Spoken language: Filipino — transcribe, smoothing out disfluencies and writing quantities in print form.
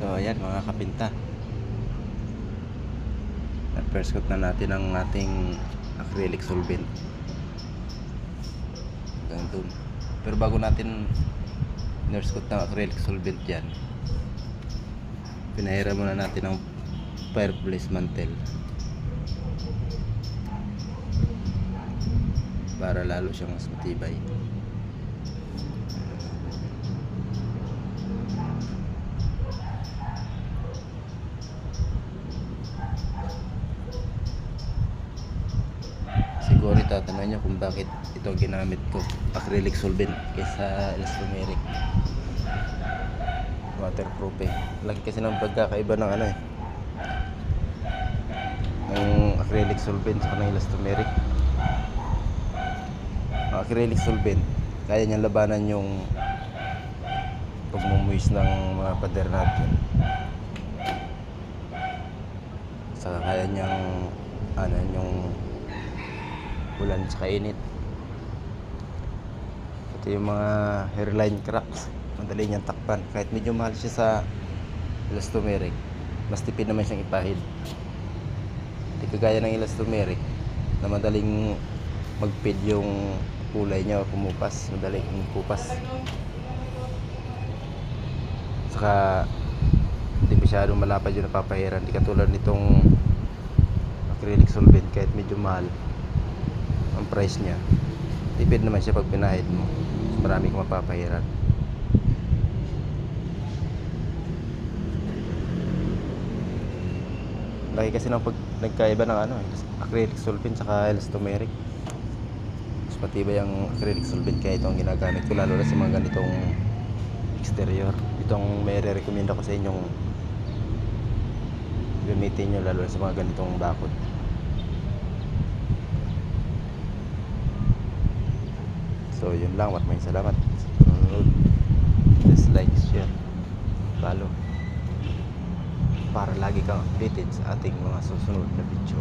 So ayan mga kapinta, first coat na natin ang ating acrylic solvent hanggang dun. Pero bago natin first coat ng acrylic solvent yan, pinahiram muna natin ng fireplace mantle para lalo siyang mas matibay. Siguro itatanong nyo kung bakit ito ginamit ko acrylic solvent kaysa elastomeric waterproofing. Lagi kasi ng pagkakaiba ng ng acrylic solvent sa ng elastomeric. Ang acrylic solvent kaya niyang labanan yung pagmumuis ng mga pader natin, saka kaya niyang yung ulan sa init. Ito yung mga hairline cracks, madali niyang takpan. Kahit medyo mahal siya sa elastomeric, mas tipid naman siyang ipahid. Hindi kagaya ng elastomeric na madaling magpid yung kulay niya o kumupas, madaling kupas. Saka hindi masyadong malapad yung napapahiran. Hindi katulad nitong acrylic solvent, kahit medyo mahal ang price niya, tipid naman siya pag pinahid mo. Marami kang mapapahiran. Lagi kasi ng pag nagkaiba ng acrylic solvent saka elastomeric. Mas matibay ang acrylic solvent, kaya ito ang ginagamit ko lalo na sa mga ganitong exterior. Itong may re-recommend ako sa inyong gamitin nyo lalo na sa mga ganitong bakod. So yun lang, maraming salamat. Please like, share, follow para lagi kang updated sa ating mga susunod na video.